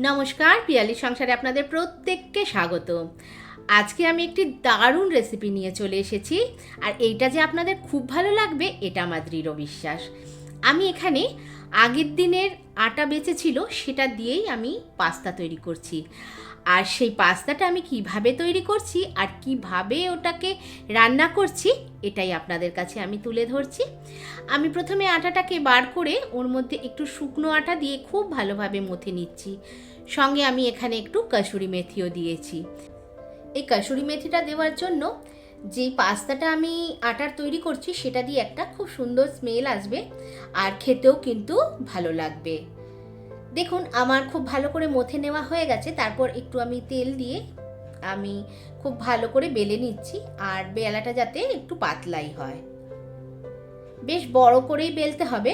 নমস্কার, পিয়ালি সংসারে আপনাদের প্রত্যেককে স্বাগত। আজকে আমি একটি দারুণ রেসিপি নিয়ে চলে এসেছি, আর এইটা যে আপনাদের খুব ভালো লাগবে এটা আমার দৃঢ় বিশ্বাস। আমি এখানে আগের দিনের আটা বেঁচেছিল সেটা দিয়েই আমি পাস্তা তৈরি করছি। আর সেই পাস্তাটা আমি কিভাবে তৈরি করছি আর কিভাবে ওটাকে রান্না করছি এটাই আপনাদের কাছে আমি তুলে ধরছি। আমি প্রথমে আটাটাকে বার করে ওর মধ্যে একটু শুকনো আটা দিয়ে খুব ভালোভাবে মথে নিচ্ছি। সঙ্গে আমি এখানে একটু কসুরি মেথিও দিয়েছি। এই কসুরি মেথিটা দেওয়ার জন্য যেই পাস্তাটা আমি আটার তৈরি করছি সেটা দিয়ে একটা খুব সুন্দর স্মেল আসবে, আর খেতেও কিন্তু ভালো লাগবে। দেখুন আমার খুব ভালো করে মথে নেওয়া হয়ে গেছে। তারপর একটু আমি তেল দিয়ে আমি খুব ভালো করে বেলে নিচ্ছি, আর বেলাটা যাতে একটু পাতলাই হয়, বেশ বড় করেই বেলতে হবে।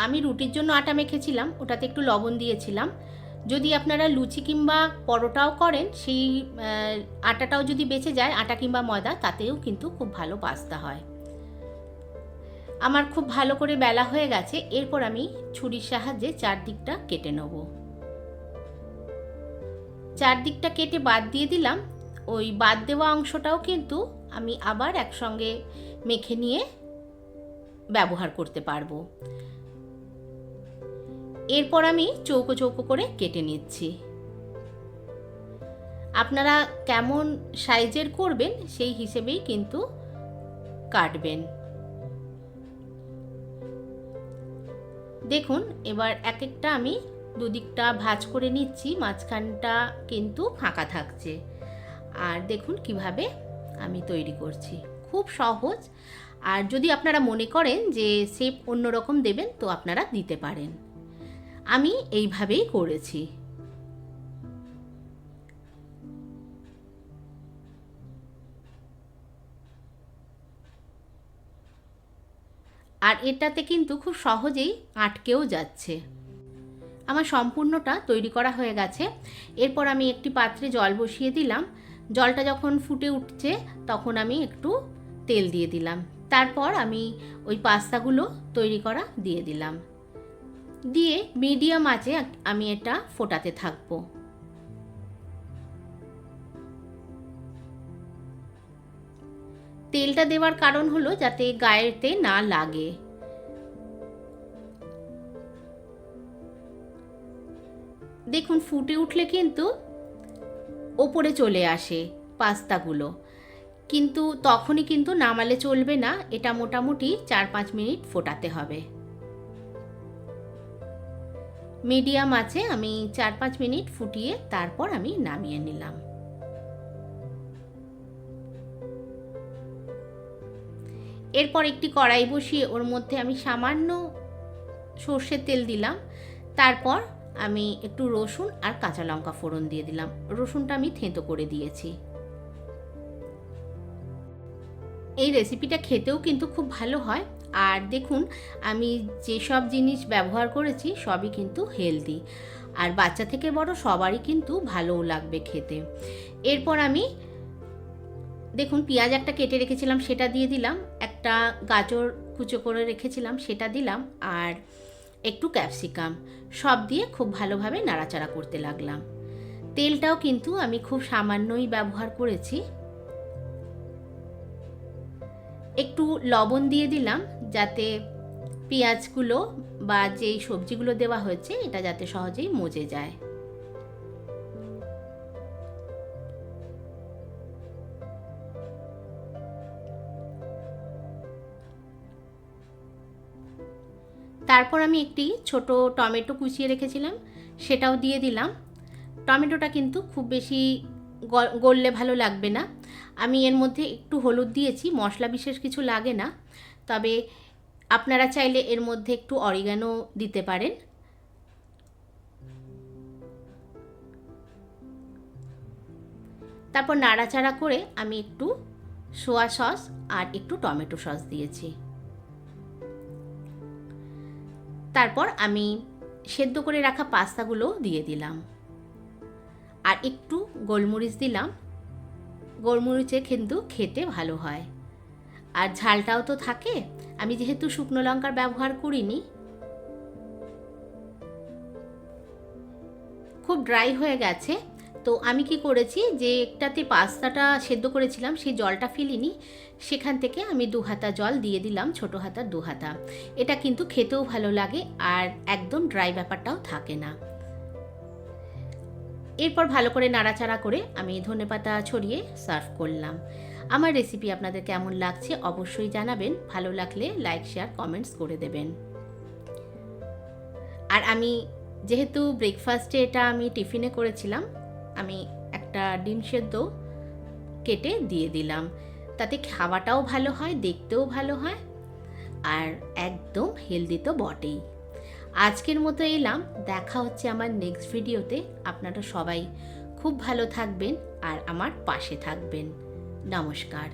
আমি রুটির জন্য আটা মেখেছিলাম, ওটাতে একটু লবণ দিয়েছিলাম। যদি আপনারা লুচি কিংবা পরোটাও করেন, সেই আটাটাও যদি বেঁচে যায়, আটা কিংবা ময়দা, তাতেও কিন্তু খুব ভালো পাস্তা হয়। আমার খুব ভালো করে বেলা হয়ে গেছে। এরপর আমি ছুরির সাহায্যে চারদিকটা কেটে নেব। চারদিকটা কেটে বাদ দিয়ে দিলাম। ওই বাদ দেওয়া অংশটাও কিন্তু আমি আবার একসঙ্গে মেখে নিয়ে ব্যবহার করতে পারবো। এরপর আমি চৌকো চৌকো করে কেটে নিচ্ছি। আপনারা কেমন সাইজের করবেন সেই হিসেবেই কিন্তু কাটবেন। দেখুন এবার এক একটা আমি দুদিকটা ভাঁজ করে নিচ্ছি, মাঝখানটা কিন্তু ফাঁকা থাকছে। আর দেখুন কিভাবে আমি তৈরি করছি, খুব সহজ। আর যদি আপনারা মনে করেন যে শেপ অন্যরকম দেবেন তো আপনারা দিতে পারেন। আমি এইভাবেই করেছি। আর এটাতে কিন্তু খুব সহজেই আটকেও যাচ্ছে। আমার সম্পূর্ণটা তৈরি করা হয়ে গেছে। এরপর আমি একটি পাত্রে জল বসিয়ে দিলাম। জলটা যখন ফুটে উঠছে তখন আমি একটু তেল দিয়ে দিলাম। তারপর আমি ওই পাস্তাগুলো তৈরি করা দিয়ে দিলাম, দিয়ে মিডিয়াম আঁচে আমি এটা ফোটাতে থাকবো। তেলটা দেওয়ার কারণ হলো যাতে গায়েতে না লাগে। দেখুন ফুটে উঠলে কিন্তু ওপরে চলে আসে পাস্তাগুলো, কিন্তু তখনই কিন্তু নামালে চলবে না। এটা মোটামুটি 4-5 মিনিট ফোটাতে হবে। মিডিয়াম আছে আমি 4-5 মিনিট ফুটিয়ে তারপর আমি নামিয়ে নিলাম। এরপর একটি কড়াই বসিয়ে ওর মধ্যে আমি সামান্য সর্ষের তেল দিলাম। তারপর আমি একটু রসুন আর কাঁচা লঙ্কা ফোড়ন দিয়ে দিলাম। রসুনটা আমি থেঁতো করে দিয়েছি। এই রেসিপিটা খেতেও কিন্তু খুব ভালো হয়। আর দেখুন আমি যেসব জিনিস ব্যবহার করেছি সবই কিন্তু হেলদি, আর বাচ্চা থেকে বড় সবারই কিন্তু ভালোও লাগবে খেতে। এরপর আমি দেখুন পেঁয়াজ একটা কেটে রেখেছিলাম সেটা দিয়ে দিলাম, একটা গাজর কুচো করে রেখেছিলাম সেটা দিলাম, আর একটু ক্যাপসিকাম, সব দিয়ে খুব ভালোভাবে নাড়াচাড়া করতে লাগলাম। তেলটাও কিন্তু আমি খুব সামান্যই ব্যবহার করেছি। একটু লবণ দিয়ে দিলাম যাতে পেঁয়াজগুলো বা যেই সবজিগুলো দেওয়া হয়েছে এটা যাতে সহজেই মজে যায়। তারপর আমি একটি ছোট টমেটো কুচিয়ে রেখেছিলাম সেটাও দিয়ে দিলাম। টমেটোটা কিন্তু খুব বেশি গললে ভালো লাগবে না। আমি এর মধ্যে একটু হলুদ দিয়েছি, মশলা বিশেষ কিছু লাগে না, তবে আপনারা চাইলে এর মধ্যে একটু অরিগানো দিতে পারেন। তারপর নাড়াচাড়া করে আমি একটু সোয়া সস আর একটু টমেটো সস দিয়েছি। তারপর আমি সেদ্ধ করে রাখা পাস্তাগুলো দিয়ে দিলাম, আর একটু গোলমরিচ দিলাম। গোলমরিচে কিন্তু খেতে ভালো হয়, আর ঝালটাও তো থাকে। আমি যেহেতু শুকনো লঙ্কার ব্যবহার করিনি খুব ড্রাই হয়ে গেছে। তো আমি কি করেছি, যে একটাতে পাস্তাটা সেদ্ধ করেছিলাম সেই জলটা ফেলিনি, সেখান থেকে আমি 2 হাতা জল দিয়ে দিলাম, ছোটো হাতার 2 হাতা। এটা কিন্তু খেতেও ভালো লাগে আর একদম ড্রাই ব্যাপারটাও থাকে না। এরপর ভালো করে নাড়াচাড়া করে আমি ধনেপাতা ছড়িয়ে সার্ভ করলাম। আমার রেসিপি আপনাদের কেমন লাগছে অবশ্যই জানাবেন, ভালো লাগলে লাইক শেয়ার কমেন্টস করে দেবেন। আর আমি যেহেতু ব্রেকফাস্টে এটা আমি টিফিনে করেছিলাম, আমি একটা ডিম সেদ্ধ কেটে দিয়ে দিলাম, তাতে খাওয়াটাও ভালো হয়, দেখতেও ভালো হয়, আর একদম হেলদি তো বটেই। আজকের মতো এলাম, দেখা হচ্ছে আমার নেক্সট ভিডিওতে। আপনারা সবাই খুব ভালো থাকবেন আর আমার পাশে থাকবেন। নমস্কার।